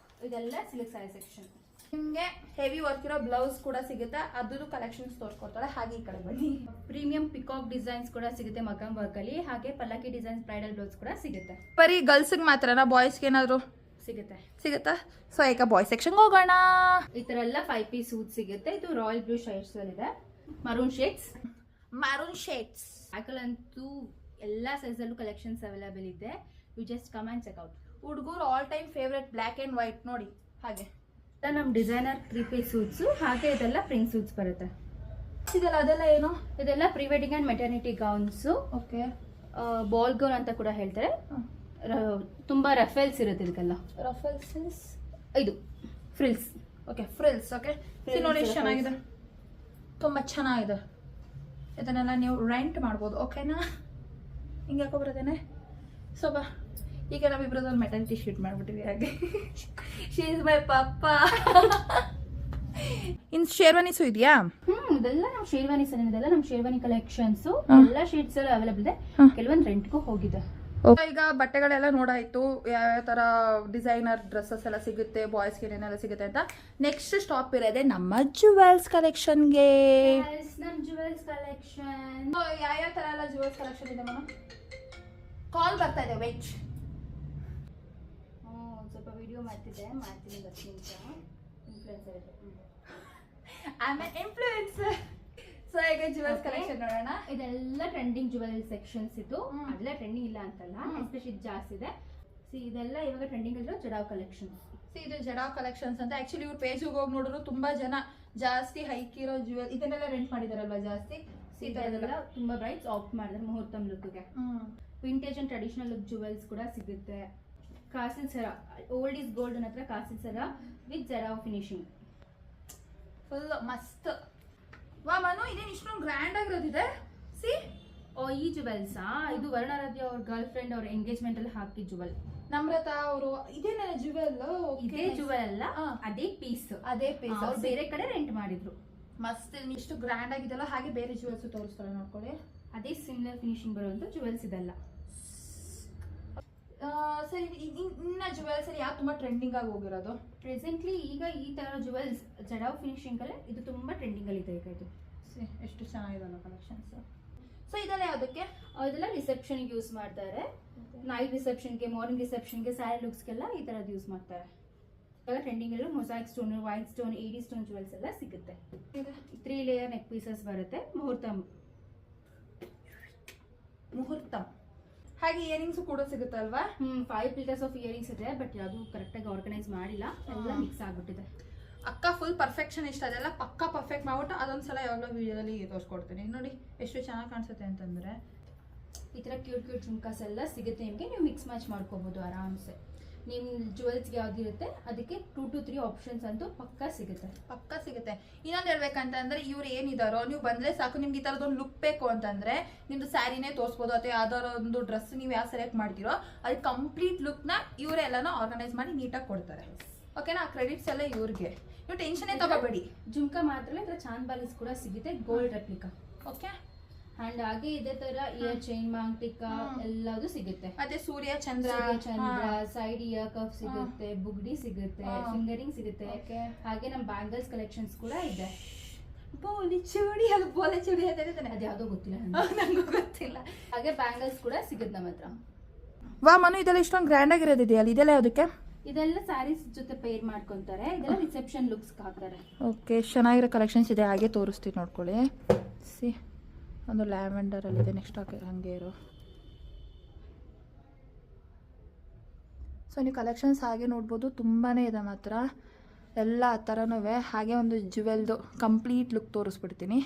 ಇದೆಲ್ಲ ಸಿಲ್ಕ್ ಸ್ಯಾರಿ ಸೆಕ್ಷನ್.
ನಿಮ್ಗೆ ಹೆವಿ ವರ್ಕ್ ಇರೋ ಬ್ಲೌಸ್ ಕೂಡ ಸಿಗುತ್ತೆ, ಅದ್ರದ್ದು ಕಲೆಕ್ಷನ್ಸ್ ತೋರಿಸ್ಕೊಡ್ತಾರೆ. ಹಾಗೆ ಈ ಕಡೆ ಬನ್ನಿ.
ಪ್ರೀಮಿಯಂ ಪಿಕಾಕ್ ಡಿಸೈನ್ಸ್ ಕೂಡ ಸಿಗುತ್ತೆ ಮಗಂ ವರ್ಕ್ ಅಲ್ಲಿ. ಹಾಗೆ ಪಲ್ಲಕ್ಕಿ ಡಿಸೈನ್ಸ್ ಬ್ರೈಡಲ್ ಬ್ಲೌಸ್ ಕೂಡ ಸಿಗುತ್ತೆ.
ಬರೀ ಗರ್ಲ್ಸ್ಗೆ ಮಾತ್ರನಾ, ಬಾಯ್ಸ್ಗೆ ಏನಾದ್ರು ಸಿಗುತ್ತಾ? ಸೊ ಈಗ ಬಾಯ್ಸ್ ಸೆಕ್ಷನ್ ಹೋಗೋಣ.
ಈ ತರ ಎಲ್ಲ 5 ಪೀಸ್ ಸೂಟ್ ಸಿಗುತ್ತೆ. ಇದು ರಾಯಲ್ ಬ್ಲೂ ಶೇಡ್ಸ್ ಅಲ್ಲಿ ಇದೆ. ಮರೂನ್ ಶೇಡ್ಸ್ ಅಂತೂ ಎಲ್ಲ ಸೈಜ್ ಅಲ್ಲೂ ಕಲೆಕ್ಷನ್ಸ್ ಅವೈಲೇಬಲ್ ಇದೆ. You just come and check out.
ಹುಡುಗರು all time favourite black and white ನೋಡಿ. ಹಾಗೆ
ನಮ್ ಡಿಸೈನರ್ 3 ಪೀಸ್ ಸೂಟ್ಸ್. ಹಾಗೆ ಇದೆಲ್ಲ ಪ್ರಿಂಟ್ ಸೂಟ್ಸ್ ಬರುತ್ತೆ.
ಅದೆಲ್ಲ ಏನು?
ಇದೆಲ್ಲ pre wedding and maternity gowns.
Okay,
ball gown ಅಂತ ಕೂಡ ಹೇಳ್ತಾರೆ. ತುಂಬಾ ರಫೆಲ್ಸ್ ಇರುತ್ತೆ ಇದಕ್ಕೆಲ್ಲ.
ರಫೆಲ್ಸ್
ಇದು ಫ್ರಿಲ್ಸ್.
Okay, frills. ಓಕೆ, ನೋಡಿ ಎಷ್ಟು ಚೆನ್ನಾಗಿದೆ, ತುಂಬಾ ಚೆನ್ನಾಗಿದೆ. ಇದನ್ನೆಲ್ಲ ನೀವು ರೆಂಟ್ ಮಾಡ್ಬೋದು. ಓಕೆನಾ? ಹಿಂಗೆ ಯಾಕೋ ಬರೋದೇನೆ. ಸೊ ಬಾ, ಈಗ ನಾವಿಬ್ರದ್ದು ಮೆಟರ್ನಿಟಿ ಶೂಟ್ ಮಾಡ್ಬಿಟ್ಟಿವಿ. ಹಾಗೆ ಶಿ ಇಸ್ ಮೈ ಪಾಪ. ಇನ್ ಶೇರ್ವಾನೀಸು ಇದೆಯಾ?
ಇದೆಲ್ಲ ನಮ್ಮ ಶೇರ್ವಾನೀಸ್ ಇದೆಲ್ಲ ನಮ್ಮ ಶೇರ್ವಾನಿ ಕಲೆಕ್ಷನ್ಸ್. ಎಲ್ಲ ಶೇಡ್ಸ್ ಎಲ್ಲ ಅವೈಲೇಬಲ್ ಇದೆ. ಕೆಲವೊಂದು ರೆಂಟ್ಗೂ ಹೋಗಿದೆ.
ಈಗ ಬಟ್ಟೆಗಳೆಲ್ಲ ನೋಡಾಯ್ತು, ಯಾವ ತರ ಡಿಸೈನರ್ ಡ್ರೆಸ್ಸಸ್ ಎಲ್ಲ ಸಿಗುತ್ತೆ, ಬಾಯ್ಸ್ಗೆ ಏನೇನೆಲ್ಲ ಸಿಗುತ್ತೆ ಅಂತ. ನೆಕ್ಸ್ಟ್ ಸ್ಟಾಪ್ ಇರೋದೆ ನಮ್ಮ ಜುವೆಲ್ಸ್ ಕಲೆಕ್ಷನ್ಗೆ.
ನಮ್ಮ ಜುವೆಲ್ಸ್ ಕಲೆಕ್ಷನ್
ಯಾವ ತರ ಎಲ್ಲ ಜುವೆಲ್ಸ್ ಕಲೆಕ್ಷನ್ ಇದೆ ಮೇಡಮ್? ಕಾಲ್ ಬರ್ತಾ ಇದೆ, ವೆಯ್ಟ್.
ಸ್ವಲ್ಪ ವಿಡಿಯೋ ಮಾಡ್ತೀನಿ 10 ನಿಮಿಷ.
ಇನ್ಫ್ಲುಯೆನ್ಸರ್. ಸೊ ಈಗ ಜುವೆಲ್ಸ್ ಕಲೆಕ್ಷನ್ ನೋಡೋಣ.
ಇದೆಲ್ಲ ಟ್ರೆಂಡಿಂಗ್ ಜುವೆಲ್ ಸೆಕ್ಷನ್ಸ್. ಇದು ಅದೆಲ್ಲ ಟ್ರೆಂಡಿಂಗ್ ಇಲ್ಲ ಅಂತಲ್ಲ, ಎಸ್ಪೆಷಲಿ ಜಾಸ್ತಿ ಇದೆ. ಇದೆಲ್ಲ ಇವಾಗ ಟ್ರೆಂಡಿಂಗ್ ಇರೋ ಜಡಾವ್ ಕಲೆಕ್ಷನ್ಸ್.
ಇದು ಜಡಾವ್ ಕಲೆಕ್ಷನ್ಸ್ ಅಂತ. ಆಕ್ಚುಲಿ ಇವ್ರ ಪೇಜ್ಗೆ ಹೋಗಿ ನೋಡಿದ್ರು ತುಂಬಾ ಜನ ಜಾಸ್ತಿ ಹೈಕ್ ಇರೋ ಜುವೆಲ್ ಇದನ್ನೆಲ್ಲ ರೆಂಟ್ ಮಾಡಿದಾರಲ್ವಾ ಜಾಸ್ತಿ.
ಇದೆಲ್ಲ ತುಂಬಾ ಬ್ರೈಟ್ಸ್ ಆಪ್ಟ್ ಮಾಡಿದ್ರೆ ಮುಹೂರ್ತಂ ಲುಕ್ಗೆ. Vintage and traditional look jewels ಕೂಡ ಸಿಗುತ್ತೆ. ಕಾಸಿಲ್ ಸರ, ಓಲ್ಡ್ ಇಸ್ ಗೋಲ್ಡ್ ಹತ್ರ ಕಾಸಿಲ್ ಸರ ವಿತ್ ಜಡಾವ್ ಫಿನಿಶಿಂಗ್.
ಫುಲ್ ಮಸ್ತ್. ವಾ ಮನು, ಇದೇನು ಇಷ್ಟೊಂದು ಗ್ರ್ಯಾಂಡ್ ಆಗಿರೋದಿದೆ. ಸಿ,
ಈ ಜುವೆಲ್ಸ್ ಇದು ವರುಣಾರಾಧ್ಯ ಅವ್ರ ಗರ್ಲ್ ಫ್ರೆಂಡ್ ಅವ್ರ ಎಂಗೇಜ್ಮೆಂಟ್ ಅಲ್ಲಿ ಹಾಕಿ ಜುವೆಲ್.
ನಮ್ರತಾ ಅವರು ಇದೇನೆಲ್ಲ ಜುವೆಲ್?
ಇದೇ ಜುವೆಲ್ ಅಲ್ಲ, ಅದೇ ಪೀಸ್. ಅವ್ರು ಬೇರೆ ಕಡೆ ರೆಂಟ್ ಮಾಡಿದ್ರು.
ಮಸ್ತ್, ಇಷ್ಟು ಗ್ರ್ಯಾಂಡ್ ಆಗಿದೆಲ್ಲ. ಹಾಗೆ ಬೇರೆ ಜುವೆಲ್ಸ್ ತೋರಿಸ್ತಾರೆ ನೋಡ್ಕೊಳ್ಳಿ.
ಅದೇ ಸಿಮಿಲರ್ ಫಿನಿಶಿಂಗ್ ಬರುವಂತ ಜುವೆಲ್ಸ್ ಇದೆಲ್ಲ.
ಸರಿ, ಇನ್ನ ಜುವೆಲ್ಸ್ ಅಲ್ಲಿ ಯಾಕೆ ತುಂಬಾ ಟ್ರೆಂಡಿಂಗ್ ಆಗಿ ಹೋಗಿರೋದು?
ಪ್ರೆಸೆಂಟ್ಲಿ ಈಗ ಈ ತರ ಜುವೆಲ್ಸ್ ಜಡಾವ್ ಫಿನಿಶಿಂಗ್ ಅಲ್ಲೇ ಇದು ತುಂಬಾ ಟ್ರೆಂಡಿಂಗ್ ಅಲ್ಲಿ ಇದೆ ಈಗ. ಇದು
ಎಷ್ಟು ಚೆನ್ನಾಗಿದಲ್ಲ ಕಲೆಕ್ಷನ್ಸ್. ಸೊ ಇದೆಲ್ಲ ಯಾವುದಕ್ಕೆ?
ಇದೆಲ್ಲ ರಿಸೆಪ್ಷನ್ ಯೂಸ್ ಮಾಡ್ತಾರೆ. ನೈಟ್ ರಿಸೆಪ್ಷನ್ಗೆ, ಮಾರ್ನಿಂಗ್ ರಿಸೆಪ್ಷನ್ಗೆ, ಸ್ಯಾರಿ ಲುಕ್ಸ್ಗೆಲ್ಲ ಈ ತರದ್ ಯೂಸ್ ಮಾಡ್ತಾರೆ. ಎಲ್ಲ ಟ್ರೆಂಡಿಂಗ್ ಅಲ್ಲಿ ಮೊಸಾಯಿಕ್ ಸ್ಟೋನ್, ವೈಟ್ ಸ್ಟೋನ್, ಏಡಿ ಸ್ಟೋನ್ ಜುವೆಲ್ಸ್ ಎಲ್ಲ ಸಿಗುತ್ತೆ. 3 ಲೇಯರ್ ನೆಕ್ ಪೀಸಸ್ ಬರುತ್ತೆ. ಮುಹೂರ್ತಂ.
ಹಾಗೆ ಇಯರಿಂಗ್ಸ್ ಕೂಡ ಸಿಗುತ್ತಲ್ವಾ?
5 ಪೀಸಸ್ ಆಫ್ ಇಯರಿಂಗ್ಸ್ ಇದೆ, ಬಟ್ ಯಾವುದು ಕರೆಕ್ಟ್ ಆಗಿ ಆರ್ಗನೈಸ್ ಮಾಡಿಲ್ಲ, ಎಲ್ಲ ಮಿಕ್ಸ್ ಆಗ್ಬಿಟ್ಟಿದೆ.
ಅಕ್ಕ ಫುಲ್ ಪರ್ಫೆಕ್ಷನ್ ಇಷ್ಟ ಅದೆಲ್ಲ ಪಕ್ಕಾ ಪರ್ಫೆಕ್ಟ್ ಮಾಡ್ಬಿಟ್ಟು ಅದೊಂದ್ಸಲ ಯಾವಾಗಲೂ ವಿಡಿಯೋದಲ್ಲಿ ತೋರಿಸ್ಕೊಡ್ತೀನಿ ನೋಡಿ ಎಷ್ಟು ಚೆನ್ನಾಗಿ ಕಾಣಿಸುತ್ತೆ ಅಂತಂದರೆ.
ಈ ಥರ ಕ್ಯೂಟ್ ಜುಮ್ಕಾಸ್ ಎಲ್ಲ ಸಿಗುತ್ತೆ ನಿಮಗೆ, ನೀವು ಮಿಕ್ಸ್ ಮ್ಯಾಚ್ ಮಾಡ್ಕೋಬೋದು ಆರಾಮ್ಸೆ. ನಿಮ್ಮ ಜುವೆಲ್ಸ್ಗೆ ಯಾವ್ದಿರುತ್ತೆ ಅದಕ್ಕೆ 2 to 3 ಆಪ್ಷನ್ಸ್ ಅಂತೂ ಪಕ್ಕಾ ಸಿಗುತ್ತೆ.
ಇನ್ನೊಂದು ಹೇಳ್ಬೇಕಂತಂದ್ರೆ ಇವ್ರು ಏನಿದಾರೋ ನೀವು ಬಂದರೆ ಸಾಕು, ನಿಮ್ಗೆ ಈ ಥರದೊಂದು ಲುಕ್ ಬೇಕು ಅಂತಂದರೆ ನಿಮ್ಮದು ಸ್ಯಾರಿನೇ ತೋರಿಸ್ಬೋದು ಅಥವಾ ಯಾವ್ದಾರೋ ಒಂದು ಡ್ರೆಸ್ ನೀವು ಯಾವ ಸೆಲೆಕ್ಟ್ ಮಾಡ್ತೀರೋ ಅದಕ್ಕೆ ಕಂಪ್ಲೀಟ್ ಲುಕ್ನ ಇವರೇ ಎಲ್ಲನೂ ಆರ್ಗನೈಸ್ ಮಾಡಿ ನೀಟಾಗಿ ಕೊಡ್ತಾರೆ. ಓಕೆನಾ, ಆ ಕ್ರೆಡಿಟ್ಸ್ ಎಲ್ಲ ಇವ್ರಿಗೆ, ನೀವು ಟೆನ್ಷನ್ನೇ ತಗೋಬೇಡಿ.
ಜುಮ್ಕಾ ಮಾತ್ರ ಇದ್ರ ಚಾಂದ್ ಬಾಲೀಸ್ ಕೂಡ ಸಿಗುತ್ತೆ, ಗೋಲ್ಡ್ ರೆಪ್ಲಿಕಾ.
ಓಕೆ,
ಅಂಡ್ ಹಾಗೆ ಇದೇ ತರ ಇಯರ್ ಚೈನ್, ಮಾಂಗ್ ಟಿಕ್ಕಾ ಎಲ್ಲದೂ ಸಿಗುತ್ತೆ.
ಮತ್ತೆ ಸೂರ್ಯ ಚಂದ್ರ
ಸೈಡ್ ಇಯರ್ ಕಫ್ ಸಿಗುತ್ತೆ, ಬುಗ್ಡಿ ಸಿಗುತ್ತೆ, ಫಿಂಗರಿಂಗ್ ಸಿಗುತ್ತೆ. ಹಾಗೆ ನಮ್ಮ ಬ್ಯಾಂಗಲ್ಸ್ ಕಲೆಕ್ಷನ್ಸ್ ಕೂಡ ಇದೆ.
ಬೋಲಿ ಚೂಡಿ ಅಂತ ಹೇಳ್ತಾನೆ,
ಅದ್ಯಾವುದೋ ಗೊತ್ತಿಲ್ಲ
ನಂಗೂ ಗೊತ್ತಿಲ್ಲ.
ಹಾಗೆ ಬ್ಯಾಂಗಲ್ಸ್ ಕೂಡ ಸಿಗುತ್ತೆ ನಮ್ಮ ಹತ್ರ.
ವಾ ಮನು, ಇದೆಲ್ಲ ಇಷ್ಟೊಂದು ಗ್ರ್ಯಾಂಡ್ ಆಗಿರೋದಿದೆಯಲ್ಲ, ಇದೆಲ್ಲ ಯಾವುದಕ್ಕೆ?
ಇದೆಲ್ಲ ಸ್ಯಾರೀಸ್ ಜೊತೆ ಪೇರ್ ಮಾಡ್ಕೊಂತಾರೆ, ಇದೆಲ್ಲ ರಿಸೆಪ್ಷನ್ ಲುಕ್ಸ್ ಹಾಕ್ತಾರೆ.
ಓಕೆ, ಚೆನ್ನಾಗಿರೋ ಕಲೆಕ್ಷನ್ಸ್ ಇದೆ, ಹಾಗೆ ತೋರಿಸ್ತೀವಿ ನೋಡ್ಕೊಳ್ಳಿ. ಸಿ, ಒಂದು ಲ್ಯಾವೆಂಡರಲ್ಲಿದೆ, ನೆಕ್ಸ್ಟ್ ಹಾಗೆ ಇರೋ. ಸೊ ನೀವು ಕಲೆಕ್ಷನ್ಸ್ ಹಾಗೆ ನೋಡ್ಬೋದು, ತುಂಬಾ ಇದೆ ಮಾತ್ರ ಎಲ್ಲ ಆ ಥರನೂ. ಹಾಗೆ ಒಂದು ಜುವೆಲ್ದು ಕಂಪ್ಲೀಟ್ ಲುಕ್ ತೋರಿಸ್ಬಿಡ್ತೀನಿ.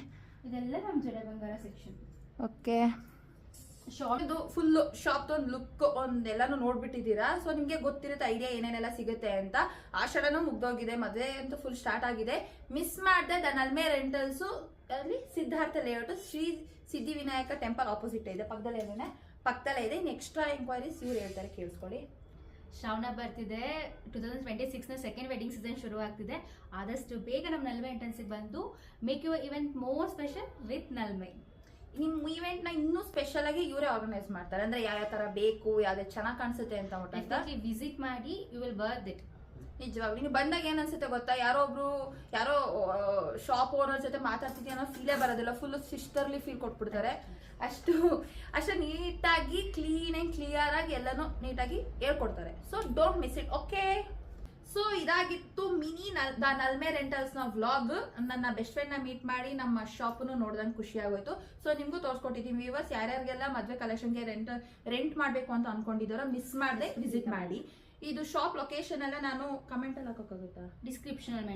ಇದೆಲ್ಲ ನಮ್ಮ ಜಡೆ ಬಂಗಾರ ಸೆಕ್ಷನ್.
ಓಕೆ, ಇದು ಫುಲ್ಲು ಶಾಪ್ದು ಒಂದು ಲುಕ್ ಒಂದೆಲ್ಲನೂ ನೋಡ್ಬಿಟ್ಟಿದ್ದೀರಾ. ಸೊ ನಿಮಗೆ ಗೊತ್ತಿರುತ್ತೆ ಐಡಿಯಾ ಏನೇನೆಲ್ಲ ಸಿಗುತ್ತೆ ಅಂತ. ಆಷಾಢನೂ ಮುಗ್ದೋಗಿದೆ, ಮದುವೆ ಅಂತೂ ಫುಲ್ ಸ್ಟಾರ್ಟ್ ಆಗಿದೆ. ಮಿಸ್ ಮಾಡಿದೆ ದ ನಲ್ಮೆ ರೆಂಟಲ್ಸು ಅಲ್ಲಿ Siddhartha layout Shri Siddhivinayak temple opposite ಇದೆ, ಪಕ್ಕದಲ್ಲೇ ಇದೆ. ಎಕ್ಸ್ಟ್ರಾ ಎಂಕ್ವೈರೀಸ್ ಇವ್ರು ಹೇಳ್ತಾರೆ, ಕೇಳಿಸ್ಕೊಳ್ಳಿ.
ಶ್ರಾವಣ ಬರ್ತಿದೆ, 2026ನ ಸೆಕೆಂಡ್ ವೆಡ್ಡಿಂಗ್ ಸೀಸನ್ ಶುರು ಆಗ್ತಿದೆ. ಆದಷ್ಟು ಬೇಗ ನಮ್ಮ ನಲ್ಮೆ ಎಂಟ್ರೆನ್ಸಿಗೆ ಬಂದು make your event more special with Nalme.
ನಿಮ್ಮ ಇವೆಂಟ್ನ ಇನ್ನೂ ಸ್ಪೆಷಲ್ ಆಗಿ ಇವರೇ ಆರ್ಗನೈಸ್ ಮಾಡ್ತಾರೆ. ಅಂದ್ರೆ ಯಾವ ಥರ ಬೇಕು, ಯಾವ್ದು ಚೆನ್ನಾಗಿ ಕಾಣಿಸುತ್ತೆ ಅಂತ
ವಿಸಿಟ್ ಮಾಡಿ, ಯು ವಿಲ್ ವರ್ತ್ ಇಟ್.
ನಿಜವಾಗ್ಲೂ ನೀವು ಬಂದಾಗ ಏನ್ ಅನ್ಸುತ್ತೆ ಗೊತ್ತಾ, ಯಾರೋ ಶಾಪ್ ಓನರ್ ಜೊತೆ ಮಾತಾಡ್ತಿದ್ವಿ ಅನ್ನೋ ಫೀಲೇ ಬರೋದಿಲ್ಲ. ಫುಲ್ ಸಿಸ್ಟರ್ಲಿ ಫೀಲ್ ಕೊಟ್ಬಿಡ್ತಾರೆ. ಅಷ್ಟು ನೀಟಾಗಿ ಕ್ಲಿಯರ್ ಆಗಿ ಎಲ್ಲನೂ ನೀಟಾಗಿ ಹೇಳ್ಕೊಡ್ತಾರೆ. So don't miss it. Okay, so ಇದಾಗಿತ್ತು ಮಿನಿ ನಲ್ಮೆ ರೆಂಟಲ್ಸ್ನ ವ್ಲಾಗ್. ನನ್ನ ಬೆಸ್ಟ್ ಫ್ರೆಂಡ್ನ ಮೀಟ್ ಮಾಡಿ ನಮ್ಮ ಶಾಪನ್ನು ನೋಡ್ದಂಗೆ ಖುಷಿ ಆಗೋಯ್ತು. ಸೊ ನಿಮಗೂ ತೋರಿಸ್ಕೊಟ್ಟಿದ್ದೀನಿ ವ್ಯೂವರ್ಸ್, ಯಾರ್ಯಾರಿಗೆಲ್ಲ ಮದುವೆ ಕಲೆಕ್ಷನ್ಗೆ ರೆಂಟ್ ಮಾಡಬೇಕು ಅಂತ ಅನ್ಕೊಂಡಿದ್ದಾರೋ ಮಿಸ್ ಮಾಡದೆ ವಿಸಿಟ್ ಮಾಡಿ. ಇದು ಶಾಪ್ ಲೊಕೇಶನ್ ಎಲ್ಲ ನಾನು ಕಮೆಂಟ್ ಅಲ್ಲಿ ಹಾಕೋಕ್ಕಾಗುತ್ತಾ?
ಡಿಸ್ಕ್ರಿಪ್ಷನ್ ಅಲ್ಲಿ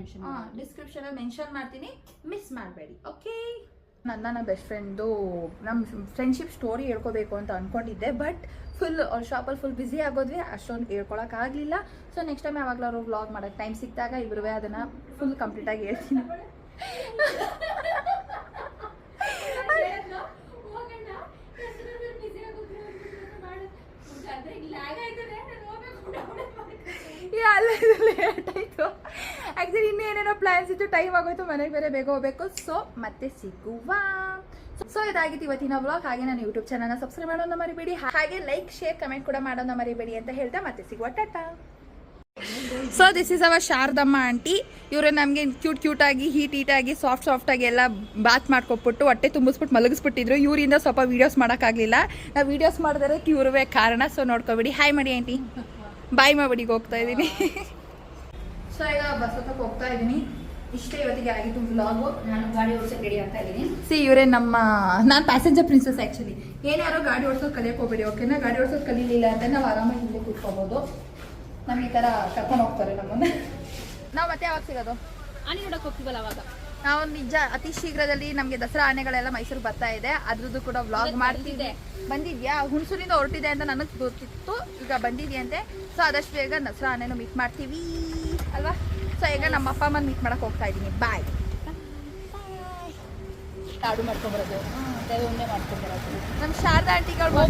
ಮೆನ್ಷನ್ ಮಾಡ್ತೀನಿ, ಮಿಸ್ ಮಾಡಬೇಡಿ. ಓಕೆ, ನನ್ನ ಬೆಸ್ಟ್ ಫ್ರೆಂಡು ನಮ್ಮ ಫ್ರೆಂಡ್ಶಿಪ್ ಸ್ಟೋರಿ ಹೇಳ್ಕೋಬೇಕು ಅಂತ ಅನ್ಕೊಂಡಿದ್ದೆ, ಬಟ್ ಫುಲ್ ಅವ್ರ ಶಾಪಲ್ಲಿ ಫುಲ್ ಬ್ಯುಸಿ ಆಗೋದ್ವಿ, ಅಷ್ಟೊಂದು ಹೇಳ್ಕೊಳಕ್ಕಾಗಲಿಲ್ಲ. ಸೊ ನೆಕ್ಸ್ಟ್ ಟೈಮ್ ಯಾವಾಗಲಾದ್ರು ವ್ಲಾಗ್ ಮಾಡೋಕ್ಕೆ ಟೈಮ್ ಸಿಕ್ಕಿದಾಗ ಇಬ್ಬರು ಅದನ್ನು ಫುಲ್ ಕಂಪ್ಲೀಟಾಗಿ ಹೇಳ್ತೀನಿ. ಲೇಟ್ ಆಯಿತು ಆ್ಯಕ್ಚುಲಿ, ಇನ್ನೇನೇನೋ ಪ್ಲ್ಯಾನ್ಸ್ ಇತ್ತು, ಟೈಮ್ ಆಗೋಯ್ತು, ಮನೆಗೆ ಬೇರೆ ಬೇಗ ಹೋಗ್ಬೇಕು. ಸೊ ಮತ್ತೆ ಸಿಗುವ. ಸೊ ಇದಾಗಿತ್ತು ಇವತ್ತಿನ ವ್ಲಾಗ್. ಹಾಗೆ ನಾನು ಯೂಟ್ಯೂಬ್ ಚಾನಲ್ನ ಸಬ್ಸ್ಕ್ರೈಬ್ ಮಾಡೋದನ್ನ ಮರಿಬೇಡಿ, ಹಾಗೆ ಲೈಕ್ ಶೇರ್ ಕಮೆಂಟ್ ಕೂಡ ಮಾಡೋದನ್ನ ಮರಿಬೇಡಿ ಅಂತ ಹೇಳ್ತಾ ಮತ್ತೆ ಸಿಗುವ. Ta ta. So this is our Sharadamma aunty. ಇವರು ನಮಗೆ ಕ್ಯೂಟಾಗಿ ಹೀಟಾಗಿ ಸಾಫ್ಟಾಗಿ ಎಲ್ಲ ಬಾತ್ ಮಾಡ್ಕೊಟ್ಬಿಟ್ಟು ಹೊಟ್ಟೆ ತುಂಬಿಸ್ಬಿಟ್ಟು ಮಲಗಿಸ್ಬಿಟ್ಟಿದ್ರು. ಇವರಿಂದ ಸ್ವಲ್ಪ ವೀಡಿಯೋಸ್ ಮಾಡೋಕ್ಕಾಗಲಿಲ್ಲ. ನಾವು ವೀಡಿಯೋಸ್ ಮಾಡೋದಕ್ಕೆ ಇವ್ರವೇ ಕಾರಣ. ಸೊ ನೋಡ್ಕೊಬೇಡಿ. ಹಾಯ್ ಮಾಡಿ ಆಂಟಿ, ಬಾಯ್ ಮಾಡ್ಬಿಡಿಗೆ ಹೋಗ್ತಾ ಇದ್ದೀನಿ. ಸೊ ಈಗ ಬಸ್ ಹತ್ತಕ್ಕೆ ಹೋಗ್ತಾ ಇದ್ದೀನಿ. ಇಷ್ಟೇ ಇವತ್ತಿಗೆ ಆಗಿತ್ತು ವ್ಲಾಗು.
ನಾನು ಗಾಡಿ ಓಡಿಸೋಕೆ ರೆಡಿ ಆಗ್ತಾ ಇದ್ದೀನಿ.
ಇವರೇ ನಾನು ಪ್ಯಾಸೆಂಜರ್ ಪ್ರಿನ್ಸಸ್. ಆ್ಯಕ್ಚುಲಿ ಏನಾರು ಗಾಡಿ ಓಡಿಸೋದು ಕಲಿಯೋಕೆ ಹೋಗ್ಬೇಡಿ, ಓಕೆನಾ? ಗಾಡಿ ಓಡಿಸೋದು ಕಲೀಲಿಲ್ಲ ಅಂತ ನಾವು ಆರಾಮಾಗಿ ಇಲ್ಲೇ ಕೂತ್ಕೋಬೋದು. ನಮ್ಗೆ ಈ ಥರ ಕರ್ಕೊಂಡು ಹೋಗ್ತಾರೆ ನಮ್ಮನ್ನ. ನಾವು ಮತ್ತೆ ಯಾವಾಗ ಸಿಗೋದು?
ಆನೆ ನೋಡಕ್ಕೆ ಹೋಗ್ತೀವಲ್ಲ ಅವಾಗ.
ನಾವು ನಿಜ ಅತಿ ಶೀಘ್ರದಲ್ಲಿ ನಮಗೆ ದಸರಾ ಆನೆಗಳೆಲ್ಲ ಮೈಸೂರಿಗೆ ಬರ್ತಾ ಇದೆ, ಅದ್ರದ್ದು ಕೂಡ ವ್ಲಾಗ್ ಮಾಡ್ತಿದ್ದೆ. ಬಂದಿದ್ಯಾ? ಹುಣಸೂರಿಂದ ಹೊರಟಿದೆ ಅಂತ ನನಗೆ ಗೊತ್ತಿತ್ತು, ಈಗ ಬಂದಿದ್ಯಂತೆ. ಸೊ ಆದಷ್ಟು ಬೇಗ ದಸರಾ ಆನೆನೂ ಮೀಟ್ ಮಾಡ್ತೀವಿ ಅಲ್ವಾ? ಸೊ ಈಗ ನಮ್ಮ ಅಪ್ಪ ಅಮ್ಮನ ಮೀಟ್ ಮಾಡಕ್ಕೆ ಹೋಗ್ತಾ ಇದ್ದೀನಿ. ಬಾಯ್.
ಲಾಡು ಮಾಡ್ಕೊಂಬರೋದು, ದೇವಣ್ಣೆ ಮಾಡ್ಕೊಂಬರೋದು,
ನಮ್ಮ ಶಾರದಾ ಆಂಟಿಗಳು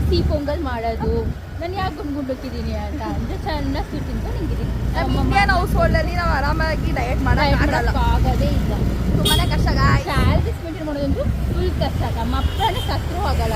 ಸಿಹಿ ಪೊಂಗಲ್ ಮಾಡೋದು. ನಾನು ಯಾಕೆ ಗುಂಡ್ಗುಂಡೋಗಿದ್ದೀನಿ ಅಂತ ಅಂದರೆ ಚೆನ್ನಾಗಿ ಸ್ವೀಟ್ ತಿನ್ಕೊಂಡು ಹಿಂಗಿದ್ದೀನಿ.
ನಮ್ಮ ಇಂಡಿಯನ್ ಹೌಸ್ ಹೋಲ್ಡಲ್ಲಿ ನಾವು ಆರಾಮಾಗಿ ಡಯಟ್
ಮಾಡೋಕ್ಕಾಗೋದೇ ಇಲ್ಲ,
ತುಂಬಾ ಕಷ್ಟ.
ಸ್ಯಾಲ್ರೀಸ್ ಮೇಂಟೈನ್ ಮಾಡೋದಂತೂ ಫುಲ್ ಕಷ್ಟ. ನಮ್ಮ ಅಪ್ಪನೇ ಸತ್ರೂ ಆಗಲ್ಲ.